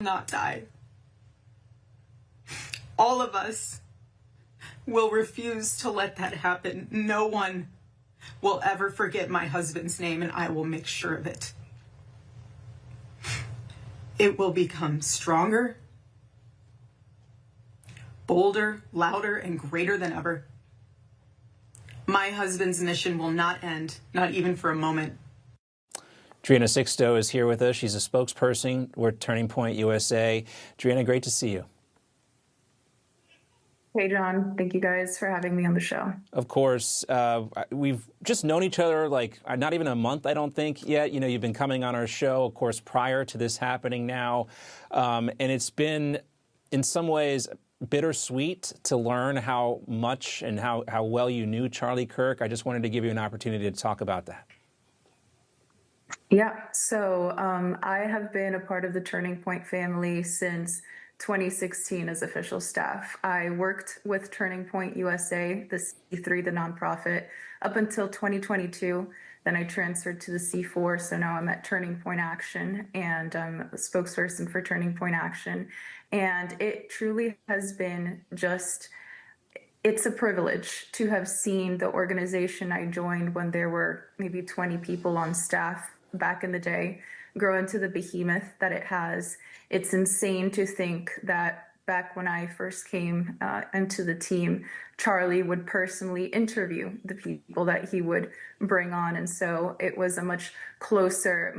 not die. All of us will refuse to let that happen. No one will ever forget my husband's name, and I will make sure of it. It will become stronger, bolder, louder, and greater than ever. My husband's mission will not end, not even for a moment. Driena Sixto is here with us. She's a spokesperson with Turning Point USA. Driena, great to see you. Hey, John. Thank you guys for having me on the show. Of course. We've just known each other like not even a month, I don't think, yet. You know, you've been coming on our show, of course, prior to this happening now. And it's been, in some ways, bittersweet to learn how much and how well you knew Charlie Kirk. I just wanted to give you an opportunity to talk about that. Yeah, so I have been a part of the Turning Point family since 2016 as official staff. I worked with Turning Point USA, the C3, the nonprofit, up until 2022. Then I transferred to the C4, so now I'm at Turning Point Action, and I'm a spokesperson for Turning Point Action. And it truly has been it's a privilege to have seen the organization I joined when there were maybe 20 people on staff back in the day grow into the behemoth that it has. It's insane to think that back when I first came into the team, Charlie would personally interview the people that he would bring on. And so it was a much closer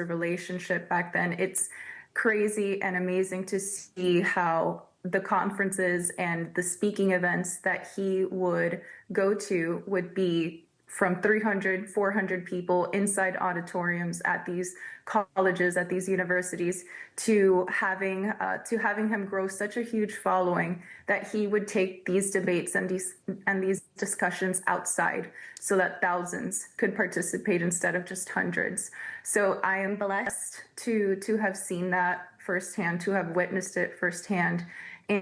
relationship back then. It's crazy and amazing to see how the conferences and the speaking events that he would go to would be from 300, 400 people inside auditoriums at these colleges, at these universities, to having him grow such a huge following that he would take these debates and these discussions outside so that thousands could participate instead of just hundreds. So I am blessed to have seen that firsthand, to have witnessed it firsthand,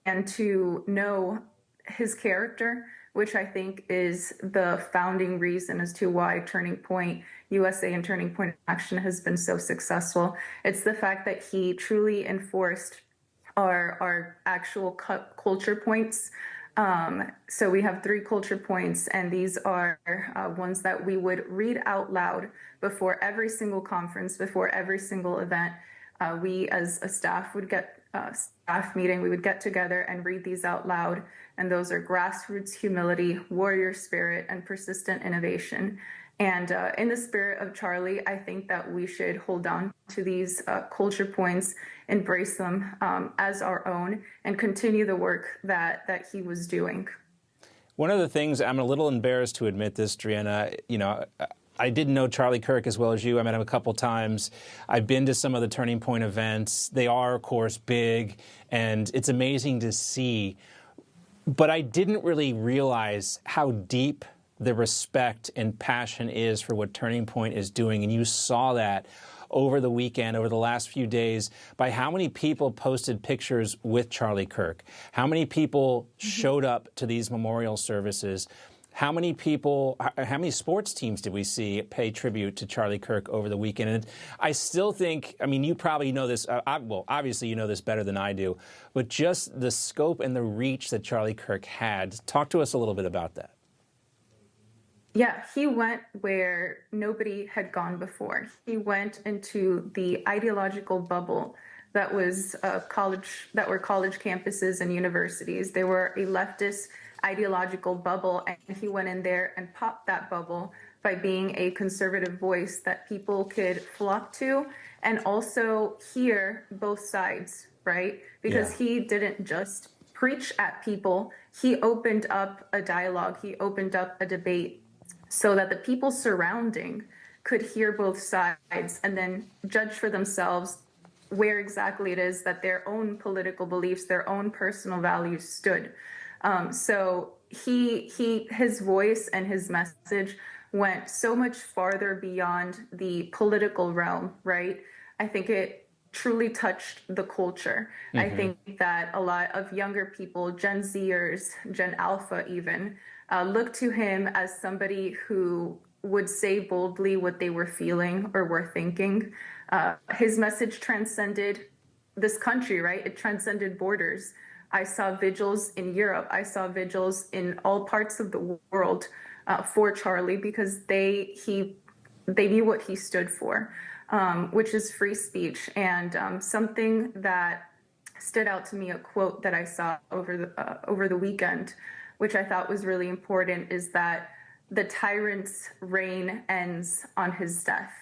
and to know his character, which I think is the founding reason as to why Turning Point USA and Turning Point Action has been so successful. It's the fact that he truly enforced our actual culture points. So we have 3 culture points, and these are ones that we would read out loud before every single conference, before every single event. We as a staff would get staff meeting, we would get together and read these out loud. And those are grassroots humility, warrior spirit, and persistent innovation. And in the spirit of Charlie, I think that we should hold on to these culture points, embrace them as our own, and continue the work that he was doing. One of the things, I'm a little embarrassed to admit this, Driena, you know, I didn't know Charlie Kirk as well as you. I met him a couple times. I've been to some of the Turning Point events. They are, of course, big, and it's amazing to see. But I didn't really realize how deep the respect and passion is for what Turning Point is doing. And you saw that over the weekend, over the last few days, by how many people posted pictures with Charlie Kirk, how many people showed up to these memorial services. How many sports teams did we see pay tribute to Charlie Kirk over the weekend? And I still think, I mean, you probably know this, well, obviously you know this better than I do, but just the scope and the reach that Charlie Kirk had. Talk to us a little bit about that. Yeah, he went where nobody had gone before. He went into the ideological bubble that was college campuses and universities. They were a leftist ideological bubble, and he went in there and popped that bubble by being a conservative voice that people could flock to and also hear both sides, right? Because he didn't just preach at people, he opened up a dialogue, he opened up a debate so that the people surrounding could hear both sides and then judge for themselves where exactly it is that their own political beliefs, their own personal values stood. So his voice and his message went so much farther beyond the political realm, right? I think it truly touched the culture. I think that a lot of younger people, Gen Zers, Gen Alpha even, look to him as somebody who would say boldly what they were feeling or were thinking. His message transcended this country, right? It transcended borders. I saw vigils in Europe. I saw vigils in all parts of the world for Charlie because they knew what he stood for, which is free speech. And something that stood out to me, a quote that I saw over the weekend, which I thought was really important, is that the tyrant's reign ends on his death,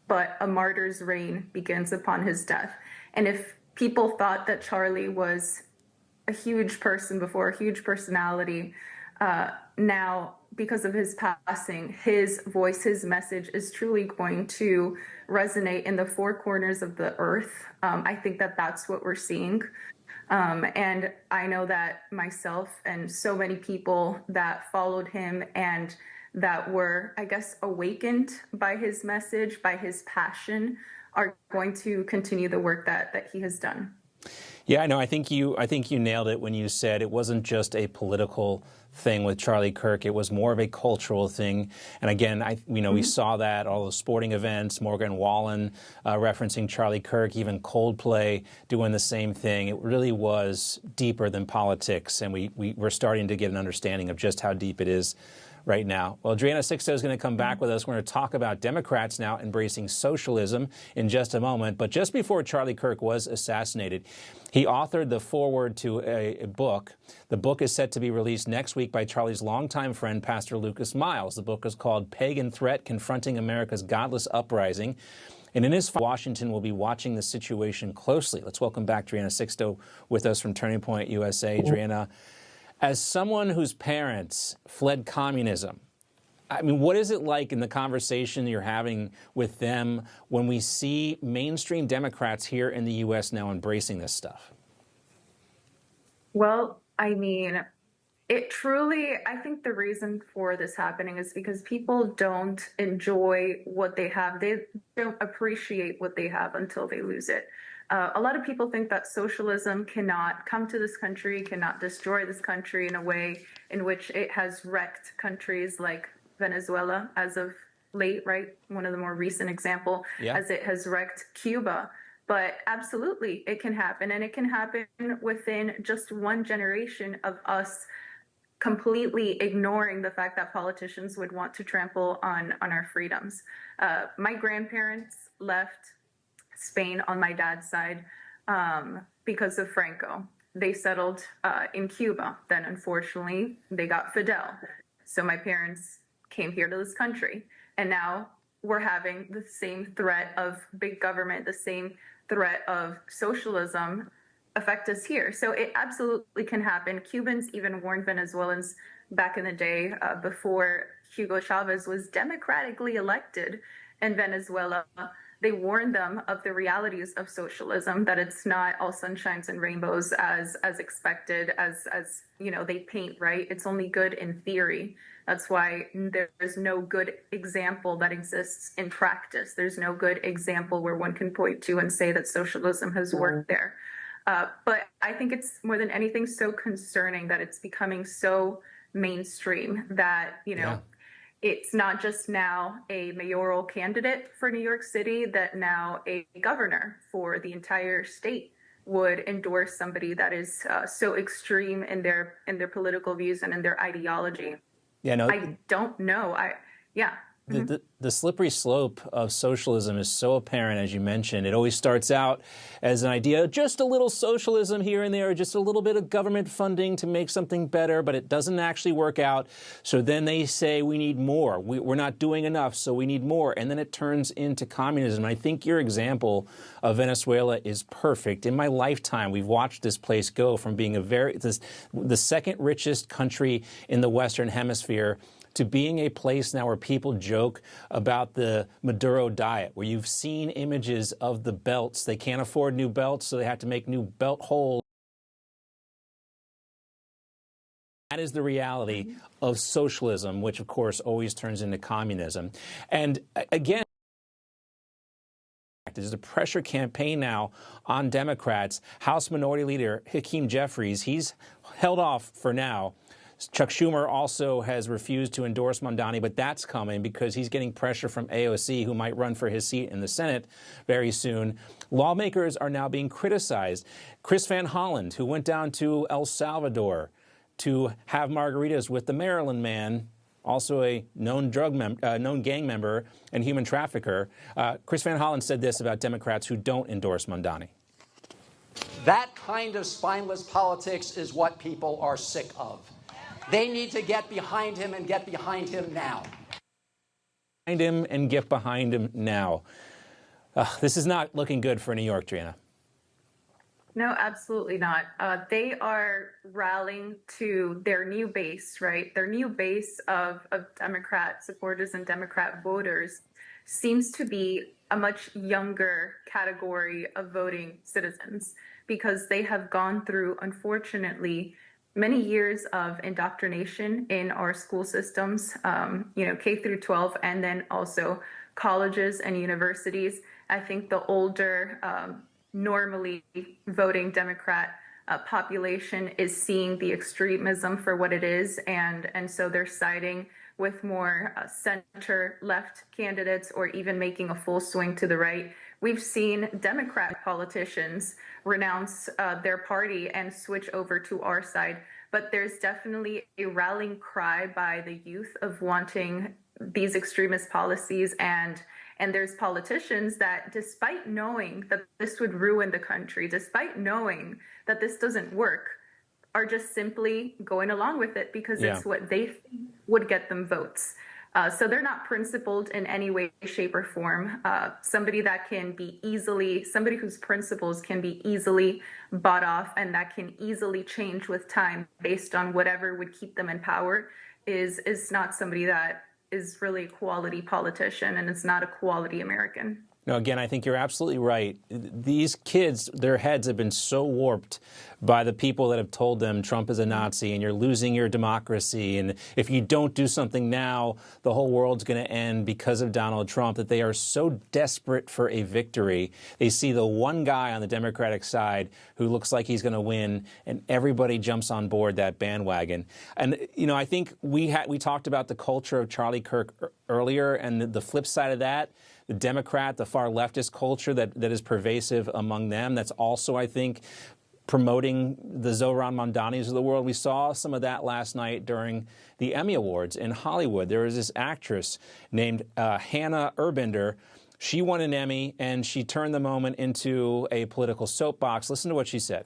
but a martyr's reign begins upon his death. And if people thought that Charlie was a huge person before, a huge personality, now, because of his passing, his voice, his message is truly going to resonate in the four corners of the earth. I think that that's what we're seeing. And I know that myself and so many people that followed him and that were, I guess, awakened by his message, by his passion, are going to continue the work that he has done. Yeah, I know. I think you nailed it when you said it wasn't just a political thing with Charlie Kirk. It was more of a cultural thing. And again, we saw that all the sporting events, Morgan Wallen referencing Charlie Kirk, even Coldplay doing the same thing. It really was deeper than politics, and we're starting to get an understanding of just how deep it is right now. Well, Driena Sixto is going to come back with us. We're going to talk about Democrats now embracing socialism in just a moment. But just before Charlie Kirk was assassinated, he authored the foreword to a book. The book is set to be released next week by Charlie's longtime friend, Pastor Lucas Miles. The book is called Pagan Threat: Confronting America's Godless Uprising. And in his Washington will be watching the situation closely. Let's welcome back Driena Sixto with us from Turning Point USA. Driena, as someone whose parents fled communism, I mean, what is it like in the conversation you're having with them when we see mainstream Democrats here in the U.S. now embracing this stuff? Well, I mean, I think the reason for this happening is because people don't enjoy what they have. They don't appreciate what they have until they lose it. A lot of people think that socialism cannot come to this country, cannot destroy this country in a way in which it has wrecked countries like Venezuela as of late, right? One of the more recent example, as it has wrecked Cuba. But absolutely, it can happen. And it can happen within just one generation of us completely ignoring the fact that politicians would want to trample on our freedoms. My grandparents left Spain on my dad's side because of Franco. They settled in Cuba. Then, unfortunately, they got Fidel. So my parents came here to this country. And now we're having the same threat of big government, the same threat of socialism affect us here. So it absolutely can happen. Cubans even warned Venezuelans back in the day before Hugo Chavez was democratically elected in Venezuela. They warned them of the realities of socialism, that it's not all sunshines and rainbows as expected, as they paint, right? It's only good in theory. That's why there's no good example that exists in practice. There's no good example where one can point to and say that socialism has worked there. But I think it's more than anything so concerning that it's becoming so mainstream that, it's not just now a mayoral candidate for New York City, that now a governor for the entire state would endorse somebody that is so extreme in their political views and in their ideology. Yeah, no, I don't know. The slippery slope of socialism is so apparent, as you mentioned. It always starts out as an idea, just a little socialism here and there, just a little bit of government funding to make something better, but it doesn't actually work out. So then they say we need more. We're not doing enough, so we need more. And then it turns into communism. I think your example of Venezuela is perfect. In my lifetime, we've watched this place go from being the second richest country in the Western Hemisphere to being a place now where people joke about the Maduro diet, where you've seen images of the belts. They can't afford new belts, so they have to make new belt holes. That is the reality of socialism, which, of course, always turns into communism. And again, there's a pressure campaign now on Democrats. House Minority Leader Hakeem Jeffries, he's held off for now, Chuck Schumer also has refused to endorse Mamdani, but that's coming because he's getting pressure from AOC, who might run for his seat in the Senate very soon. Lawmakers are now being criticized. Chris Van Hollen, who went down to El Salvador to have margaritas with the Maryland man, also a known gang member and human trafficker. Chris Van Hollen said this about Democrats who don't endorse Mamdani. That kind of spineless politics is what people are sick of. They need to get behind him and get behind him now. Behind him and get behind him now. This is not looking good for New York, Driena. No, absolutely not. They are rallying to their new base, right? Their new base of Democrat supporters and Democrat voters seems to be a much younger category of voting citizens because they have gone through, unfortunately, many years of indoctrination in our school systems, K through 12, and then also colleges and universities. I think the older, normally voting Democrat population is seeing the extremism for what it is, and so they're siding with more center-left candidates or even making a full swing to the right. We've seen Democrat politicians renounce their party and switch over to our side, but there's definitely a rallying cry by the youth of wanting these extremist policies, and there's politicians that, despite knowing that this would ruin the country, despite knowing that this doesn't work, are just simply going along with it because it's what they think would get them votes. So they're not principled in any way, shape, or form. Somebody whose principles can be easily bought off and that can easily change with time based on whatever would keep them in power is not somebody that is really a quality politician, and it's not a quality American. No, again, I think you're absolutely right. These kids, their heads have been so warped by the people that have told them Trump is a Nazi and you're losing your democracy. And if you don't do something now, the whole world's going to end because of Donald Trump, that they are so desperate for a victory. They see the one guy on the Democratic side who looks like he's going to win, and everybody jumps on board that bandwagon. And, I think we talked about the culture of Charlie Kirk earlier, and the flip side of that, the Democrat, the far leftist culture that is pervasive among them. That's also, I think, promoting the Zohran Mamdanis of the world. We saw some of that last night during the Emmy Awards in Hollywood. There was this actress named Hannah Urbinder. She won an Emmy, and she turned the moment into a political soapbox. Listen to what she said.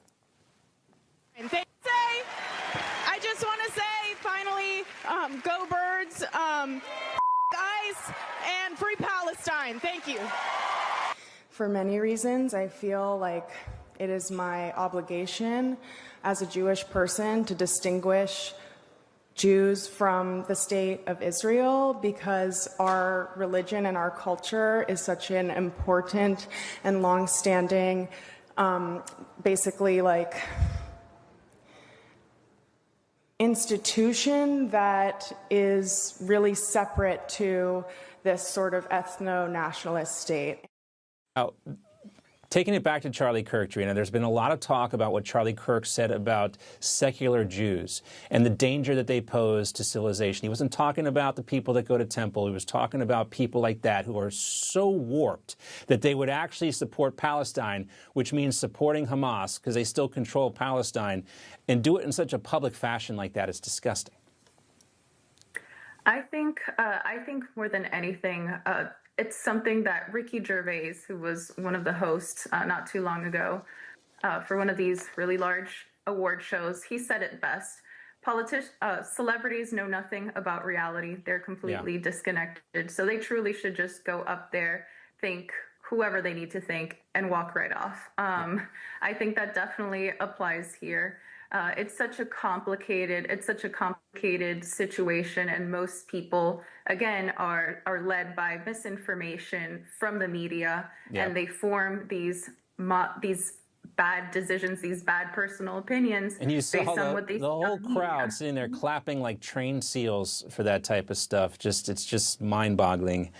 I just want to say, finally, go Birds, ICE, and free Palestine. Thank you. For many reasons, I feel like it is my obligation as a Jewish person to distinguish Jews from the state of Israel because our religion and our culture is such an important and long-standing, institution that is really separate to this sort of ethno-nationalist state. Taking it back to Charlie Kirk, Driena, there's been a lot of talk about what Charlie Kirk said about secular Jews and the danger that they pose to civilization. He wasn't talking about the people that go to temple. He was talking about people like that who are so warped that they would actually support Palestine, which means supporting Hamas because they still control Palestine, and do it in such a public fashion like that is disgusting. I think more than anything, it's something that Ricky Gervais, who was one of the hosts not too long ago for one of these really large award shows, he said it best. Celebrities know nothing about reality. They're completely disconnected. So they truly should just go up there, think whoever they need to think, and walk right off. I think that definitely applies here. It's such a complicated situation, and most people, again, are led by misinformation from the media, and they form these bad decisions, these bad personal opinions. And you saw the whole crowd sitting there clapping like trained seals for that type of stuff. It's just mind-boggling.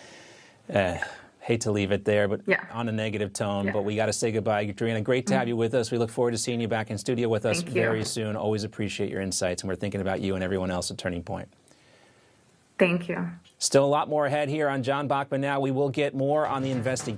Hate to leave it there, but Yeah. on a negative tone, Yeah. but we got to say goodbye. Driena, great to have you with us. We look forward to seeing you back in studio with us Thank you. very soon. Always appreciate your insights, and we're thinking about you and everyone else at Turning Point. Thank you. Still a lot more ahead here on John Bachman Now. We will get more on the investigation.